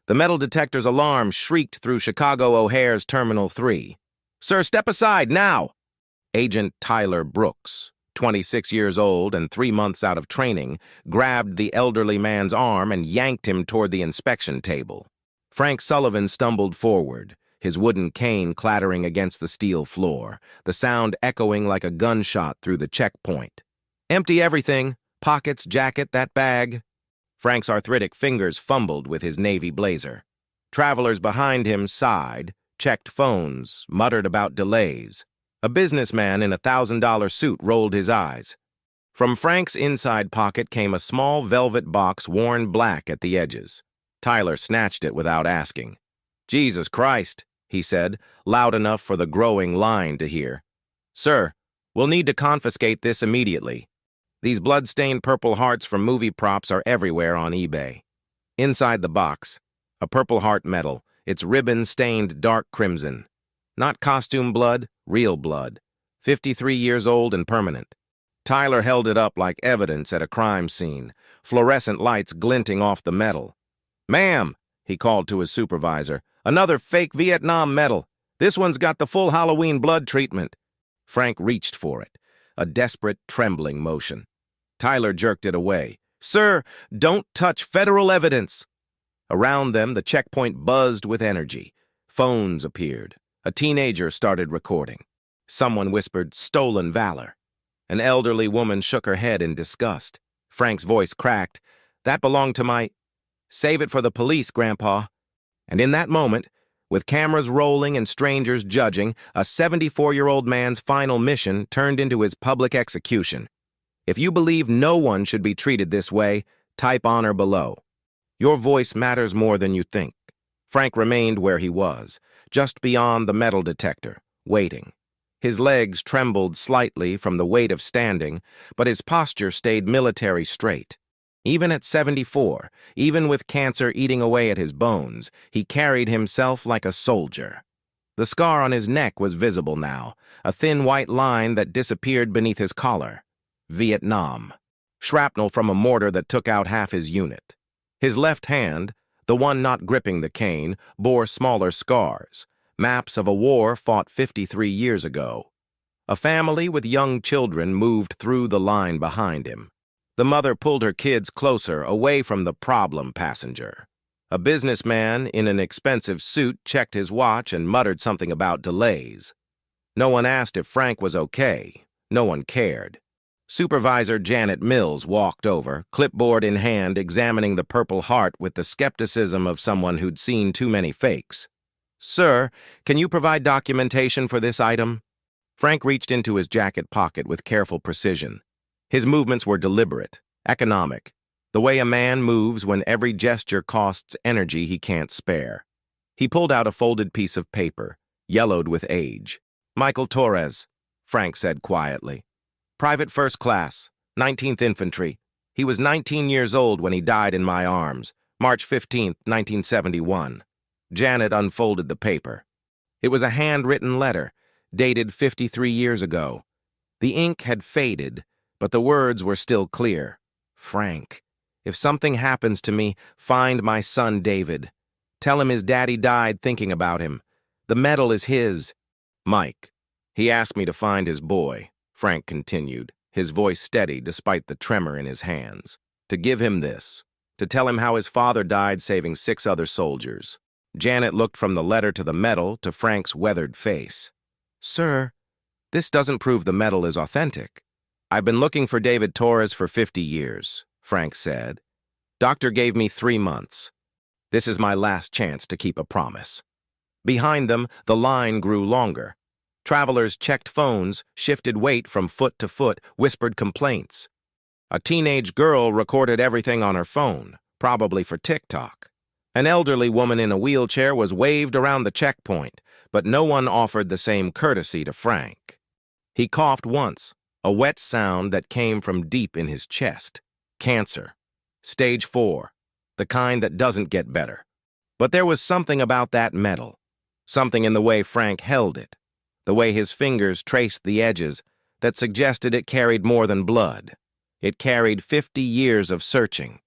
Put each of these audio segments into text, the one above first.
The metal detector's alarm shrieked through Chicago O'Hare's Terminal 3. "Sir, step aside, now!" Agent Tyler Brooks, 26 years old and 3 months out of training, grabbed the elderly man's arm and yanked him toward the inspection table. Frank Sullivan stumbled forward, his wooden cane clattering against the steel floor, the sound echoing like a gunshot through the checkpoint. "Empty everything. Pockets, jacket, that bag." Frank's arthritic fingers fumbled with his navy blazer. Travelers behind him sighed, checked phones, muttered about delays. A businessman in a $1,000 suit rolled his eyes. From Frank's inside pocket came a small velvet box worn black at the edges. Tyler snatched it without asking. "Jesus Christ," he said, loud enough for the growing line to hear. "Sir, we'll need to confiscate this immediately. These blood-stained Purple Hearts from movie props are everywhere on eBay." Inside the box, a Purple Heart medal, its ribbon stained dark crimson. Not costume blood, real blood. 53 years old and permanent. Tyler held it up like evidence at a crime scene, fluorescent lights glinting off the metal. "Ma'am," he called to his supervisor, "another fake Vietnam medal. This one's got the full Halloween blood treatment." Frank reached for it, a desperate, trembling motion. Tyler jerked it away. "Sir, don't touch federal evidence." Around them, the checkpoint buzzed with energy. Phones appeared. A teenager started recording. Someone whispered, "Stolen valor." An elderly woman shook her head in disgust. Frank's voice cracked. "That belonged to my—" "Save it for the police, Grandpa." And in that moment, with cameras rolling and strangers judging, a 74-year-old man's final mission turned into his public execution. If you believe no one should be treated this way, type honor below. Your voice matters more than you think. Frank remained where he was, just beyond the metal detector, waiting. His legs trembled slightly from the weight of standing, but his posture stayed military straight. Even at 74, even with cancer eating away at his bones, he carried himself like a soldier. The scar on his neck was visible now, a thin white line that disappeared beneath his collar. Vietnam. Shrapnel from a mortar that took out half his unit. His left hand, the one not gripping the cane, bore smaller scars, maps of a war fought 53 years ago. A family with young children moved through the line behind him. The mother pulled her kids closer, away from the problem passenger. A businessman in an expensive suit checked his watch and muttered something about delays. No one asked if Frank was okay. No one cared. Supervisor Janet Mills walked over, clipboard in hand, examining the Purple Heart with the skepticism of someone who'd seen too many fakes. "Sir, can you provide documentation for this item?" Frank reached into his jacket pocket with careful precision. His movements were deliberate, economic, the way a man moves when every gesture costs energy he can't spare. He pulled out a folded piece of paper, yellowed with age. "Michael Torres," Frank said quietly. "Private First Class, 19th Infantry. He was 19 years old when he died in my arms, March 15, 1971. Janet unfolded the paper. It was a handwritten letter, dated 53 years ago. The ink had faded, but the words were still clear. "Frank, if something happens to me, find my son David. Tell him his daddy died thinking about him. The medal is his. Mike. He asked me to find his boy," Frank continued, his voice steady despite the tremor in his hands. "To give him this. To tell him how his father died saving 6 other soldiers." Janet looked from the letter to the medal to Frank's weathered face. "Sir, this doesn't prove the medal is authentic." "I've been looking for David Torres for 50 years, Frank said. "Doctor gave me 3 months. This is my last chance to keep a promise." Behind them, the line grew longer. Travelers checked phones, shifted weight from foot to foot, whispered complaints. A teenage girl recorded everything on her phone, probably for TikTok. An elderly woman in a wheelchair was waved around the checkpoint, but no one offered the same courtesy to Frank. He coughed once, a wet sound that came from deep in his chest. Cancer. Stage 4. The kind that doesn't get better. But there was something about that medal. Something in the way Frank held it. The way his fingers traced the edges, that suggested it carried more than blood. It carried 50 years of searching.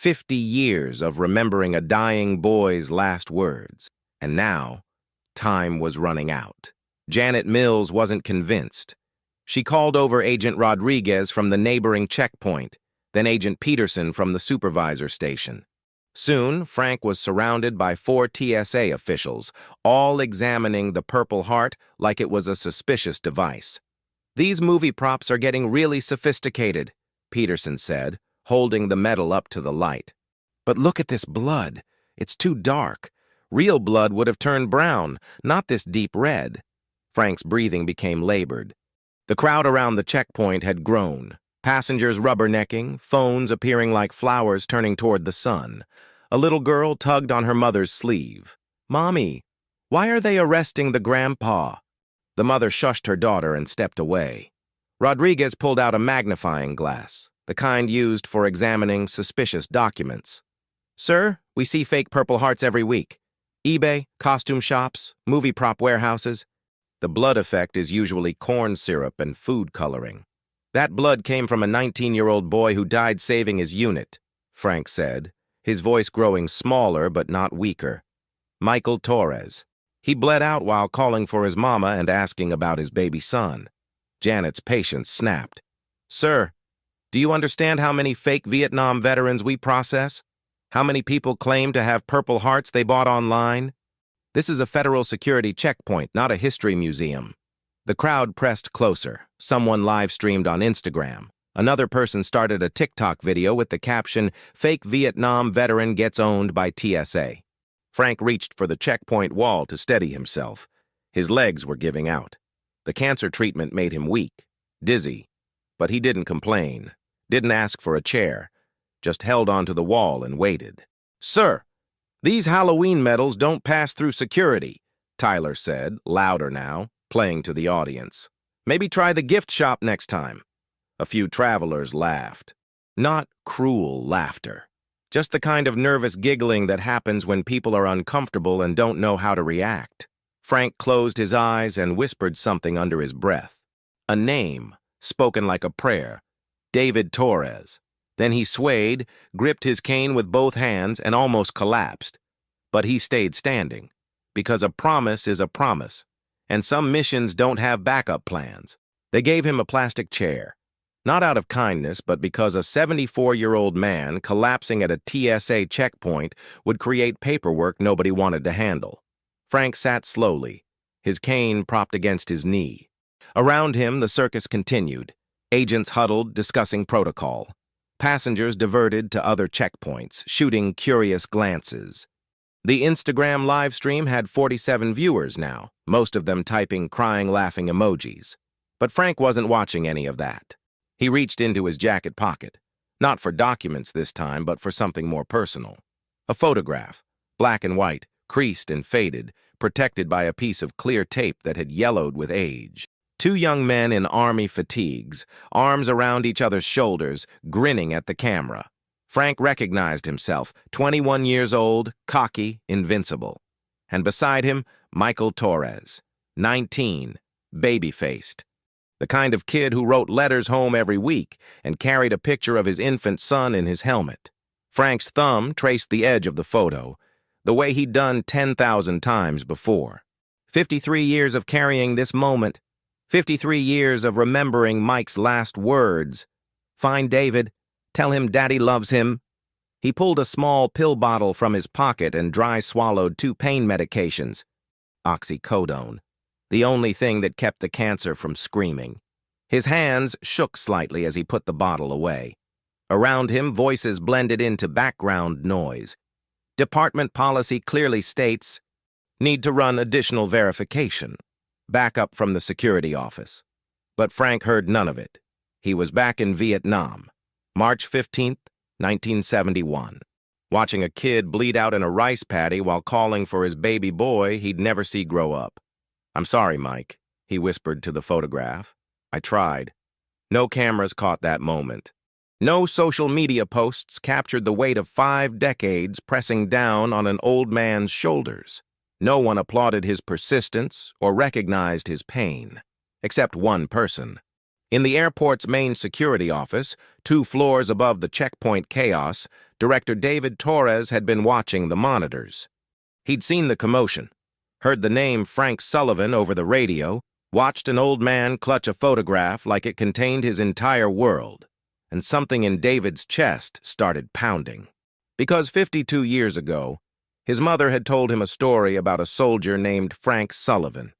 50 years of remembering a dying boy's last words. And now, time was running out. Janet Mills wasn't convinced. She called over Agent Rodriguez from the neighboring checkpoint, then Agent Peterson from the supervisor station. Soon, Frank was surrounded by 4 TSA officials, all examining the Purple Heart like it was a suspicious device. "These movie props are getting really sophisticated," Peterson said, holding the metal up to the light. "But look at this blood. It's too dark. Real blood would have turned brown, not this deep red." Frank's breathing became labored. The crowd around the checkpoint had grown. Passengers rubbernecking, phones appearing like flowers turning toward the sun. A little girl tugged on her mother's sleeve. "Mommy, why are they arresting the grandpa?" The mother shushed her daughter and stepped away. Rodriguez pulled out a magnifying glass, the kind used for examining suspicious documents. "Sir, we see fake Purple Hearts every week. eBay, costume shops, movie prop warehouses. The blood effect is usually corn syrup and food coloring. That blood came from a 19-year-old boy who died saving his unit," Frank said, his voice growing smaller but not weaker. "Michael Torres. He bled out while calling for his mama and asking about his baby son." Janet's patience snapped. "Sir, do you understand how many fake Vietnam veterans we process? How many people claim to have Purple Hearts they bought online? This is a federal security checkpoint, not a history museum." The crowd pressed closer. Someone live-streamed on Instagram. Another person started a TikTok video with the caption, "Fake Vietnam veteran gets owned by TSA." Frank reached for the checkpoint wall to steady himself. His legs were giving out. The cancer treatment made him weak, dizzy. But he didn't complain, didn't ask for a chair, just held onto the wall and waited. "Sir, these Halloween medals don't pass through security," Tyler said, louder now, playing to the audience. "Maybe try the gift shop next time." A few travelers laughed. Not cruel laughter. Just the kind of nervous giggling that happens when people are uncomfortable and don't know how to react. Frank closed his eyes and whispered something under his breath. A name, spoken like a prayer. David Torres. Then he swayed, gripped his cane with both hands, and almost collapsed. But he stayed standing, because a promise is a promise, and some missions don't have backup plans. They gave him a plastic chair. Not out of kindness, but because a 74-year-old man collapsing at a TSA checkpoint would create paperwork nobody wanted to handle. Frank sat slowly, his cane propped against his knee. Around him, the circus continued. Agents huddled, discussing protocol. Passengers diverted to other checkpoints, shooting curious glances. The Instagram live stream had 47 viewers now, most of them typing crying, laughing emojis. But Frank wasn't watching any of that. He reached into his jacket pocket, not for documents this time, but for something more personal. A photograph, black and white, creased and faded, protected by a piece of clear tape that had yellowed with age. 2 young men in army fatigues, arms around each other's shoulders, grinning at the camera. Frank recognized himself, 21 years old, cocky, invincible. And beside him, Michael Torres, 19, baby-faced. The kind of kid who wrote letters home every week and carried a picture of his infant son in his helmet. Frank's thumb traced the edge of the photo, the way he'd done 10,000 times before. 53 years of carrying this moment, 53 years of remembering Mike's last words. "Find David, tell him Daddy loves him." He pulled a small pill bottle from his pocket and dry-swallowed 2 pain medications. Oxycodone. The only thing that kept the cancer from screaming. His hands shook slightly as he put the bottle away. Around him, voices blended into background noise. Department policy clearly states, "Need to run additional verification." Backup from the security office. But Frank heard none of it. He was back in Vietnam, March 15th, 1971, watching a kid bleed out in a rice paddy while calling for his baby boy he'd never see grow up. "I'm sorry, Mike," he whispered to the photograph. "I tried." No cameras caught that moment. No social media posts captured the weight of 5 decades pressing down on an old man's shoulders. No one applauded his persistence or recognized his pain, except one person. In the airport's main security office, 2 floors above the checkpoint chaos, Director David Torres had been watching the monitors. He'd seen the commotion, heard the name Frank Sullivan over the radio, watched an old man clutch a photograph like it contained his entire world, and something in David's chest started pounding. Because 52 years ago, his mother had told him a story about a soldier named Frank Sullivan,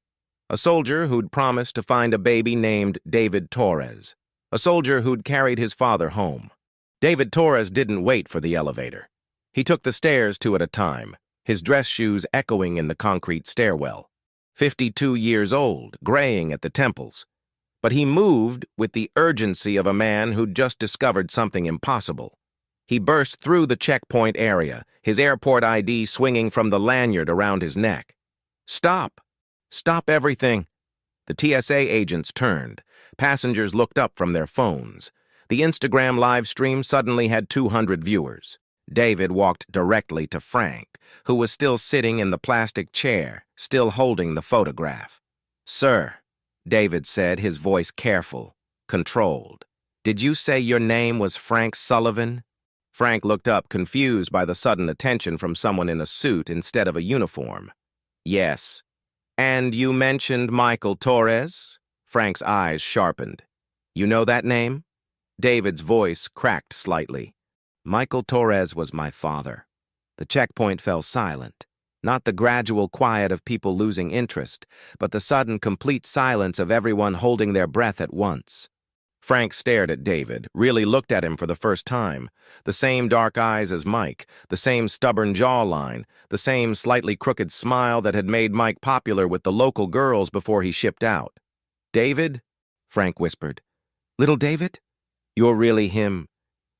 a soldier who'd promised to find a baby named David Torres, a soldier who'd carried his father home. David Torres didn't wait for the elevator. He took the stairs two at a time, his dress shoes echoing in the concrete stairwell. 52 years old, graying at the temples. But he moved with the urgency of a man who'd just discovered something impossible. He burst through the checkpoint area, his airport ID swinging from the lanyard around his neck. "Stop! Stop everything!" The TSA agents turned. Passengers looked up from their phones. The Instagram live stream suddenly had 200 viewers. David walked directly to Frank, who was still sitting in the plastic chair, still holding the photograph. "Sir," David said, his voice careful, controlled. "Did you say your name was Frank Sullivan?" Frank looked up, confused by the sudden attention from someone in a suit instead of a uniform. "Yes." "And you mentioned Michael Torres?" Frank's eyes sharpened. "You know that name?" David's voice cracked slightly. "Michael Torres was my father." The checkpoint fell silent. Not the gradual quiet of people losing interest, but the sudden, complete silence of everyone holding their breath at once. Frank stared at David, really looked at him for the first time. The same dark eyes as Mike, the same stubborn jawline, the same slightly crooked smile that had made Mike popular with the local girls before he shipped out. "David?" Frank whispered. "Little David? You're really him.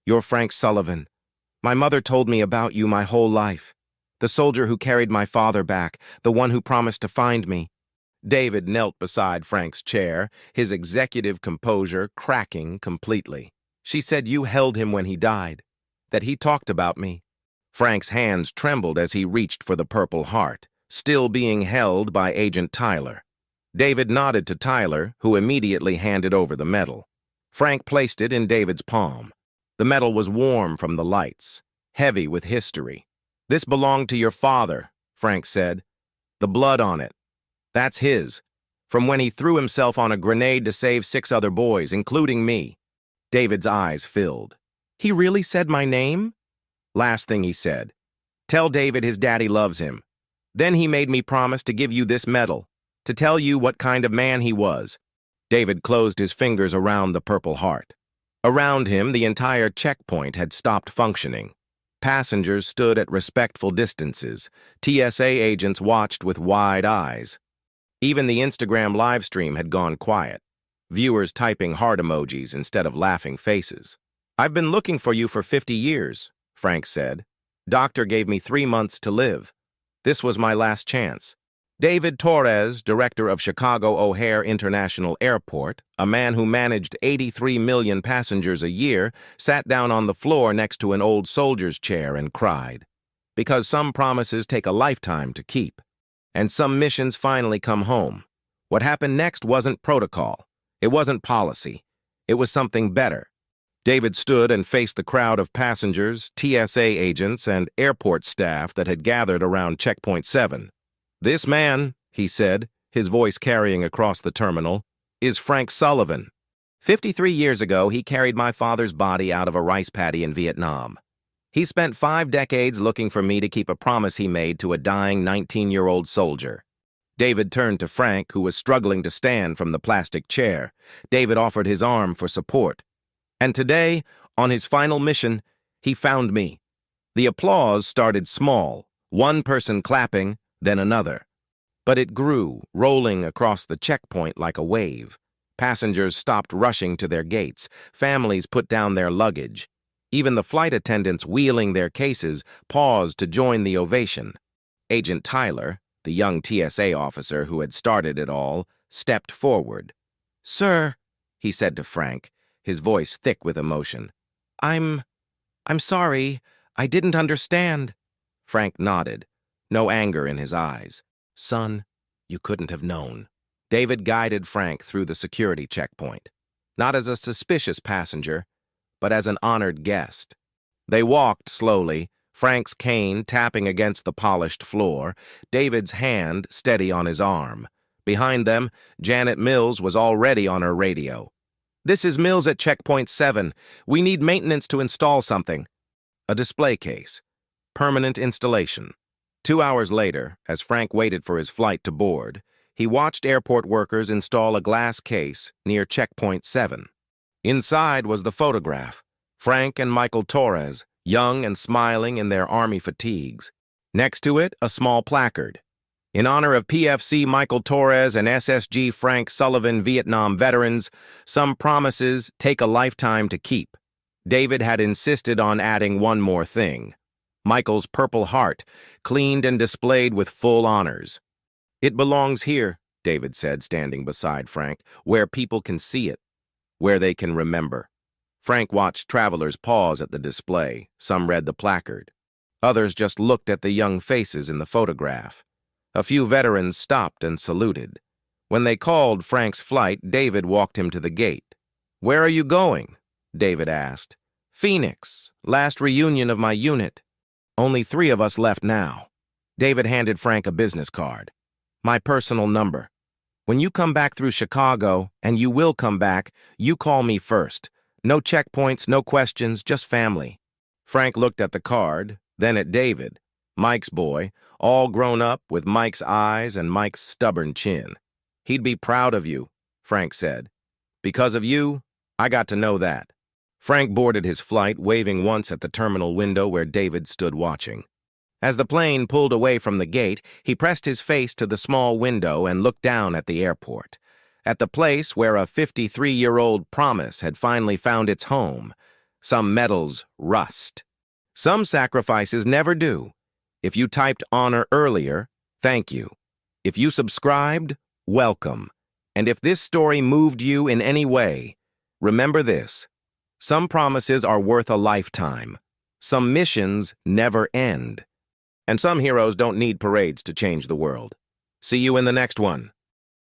You're Frank Sullivan. My mother told me about you my whole life. The soldier who carried my father back, the one who promised to find me." David knelt beside Frank's chair, his executive composure cracking completely. "She said you held him when he died, that he talked about me." Frank's hands trembled as he reached for the Purple Heart, still being held by Agent Tyler. David nodded to Tyler, who immediately handed over the medal. Frank placed it in David's palm. The medal was warm from the lights, heavy with history. "This belonged to your father," Frank said. "The blood on it. That's his, from when he threw himself on a grenade to save 6 other boys, including me." David's eyes filled. "He really said my name?" "Last thing he said. Tell David his daddy loves him. Then he made me promise to give you this medal, to tell you what kind of man he was." David closed his fingers around the Purple Heart. Around him, the entire checkpoint had stopped functioning. Passengers stood at respectful distances. TSA agents watched with wide eyes. Even the Instagram live stream had gone quiet, viewers typing heart emojis instead of laughing faces. "I've been looking for you for 50 years, Frank said. "Doctor gave me 3 months to live. This was my last chance." David Torres, director of Chicago O'Hare International Airport, a man who managed 83 million passengers a year, sat down on the floor next to an old soldier's chair and cried. Because some promises take a lifetime to keep. And some missions finally come home. What happened next wasn't protocol. It wasn't policy. It was something better. David stood and faced the crowd of passengers, TSA agents, and airport staff that had gathered around Checkpoint 7. "This man," he said, his voice carrying across the terminal, "is Frank Sullivan. 53 years ago, he carried my father's body out of a rice paddy in Vietnam. He spent 5 decades looking for me to keep a promise he made to a dying 19-year-old soldier." David turned to Frank, who was struggling to stand from the plastic chair. David offered his arm for support. "And today, on his final mission, he found me." The applause started small, one person clapping, then another. But it grew, rolling across the checkpoint like a wave. Passengers stopped rushing to their gates. Families put down their luggage. Even the flight attendants wheeling their cases paused to join the ovation. Agent Tyler, the young TSA officer who had started it all, stepped forward. "Sir," he said to Frank, his voice thick with emotion. I'm sorry. I didn't understand." Frank nodded, no anger in his eyes. "Son, you couldn't have known." David guided Frank through the security checkpoint, not as a suspicious passenger, but as an honored guest. They walked slowly, Frank's cane tapping against the polished floor, David's hand steady on his arm. Behind them, Janet Mills was already on her radio. "This is Mills at Checkpoint 7. We need maintenance to install something." A display case. Permanent installation. 2 hours later, as Frank waited for his flight to board, he watched airport workers install a glass case near Checkpoint 7. Inside was the photograph. Frank and Michael Torres, young and smiling in their Army fatigues. Next to it, a small placard. "In honor of PFC Michael Torres and SSG Frank Sullivan Vietnam veterans, some promises take a lifetime to keep." David had insisted on adding one more thing. Michael's Purple Heart, cleaned and displayed with full honors. "It belongs here," David said, standing beside Frank, "where people can see it, where they can remember." Frank watched travelers pause at the display. Some read the placard. Others just looked at the young faces in the photograph. A few veterans stopped and saluted. When they called Frank's flight, David walked him to the gate. "Where are you going?" David asked. "Phoenix, last reunion of my unit. Only 3 of us left now." David handed Frank a business card. "My personal number. When you come back through Chicago, and you will come back, you call me first. No checkpoints, no questions, just family." Frank looked at the card, then at David, Mike's boy, all grown up with Mike's eyes and Mike's stubborn chin. "He'd be proud of you," Frank said. "Because of you, I got to know that." Frank boarded his flight, waving once at the terminal window where David stood watching. As the plane pulled away from the gate, he pressed his face to the small window and looked down at the airport. At the place where a 53-year-old promise had finally found its home. Some medals rust. Some sacrifices never do. If you typed honor earlier, thank you. If you subscribed, welcome. And if this story moved you in any way, remember this. Some promises are worth a lifetime. Some missions never end. And some heroes don't need parades to change the world. See you in the next one.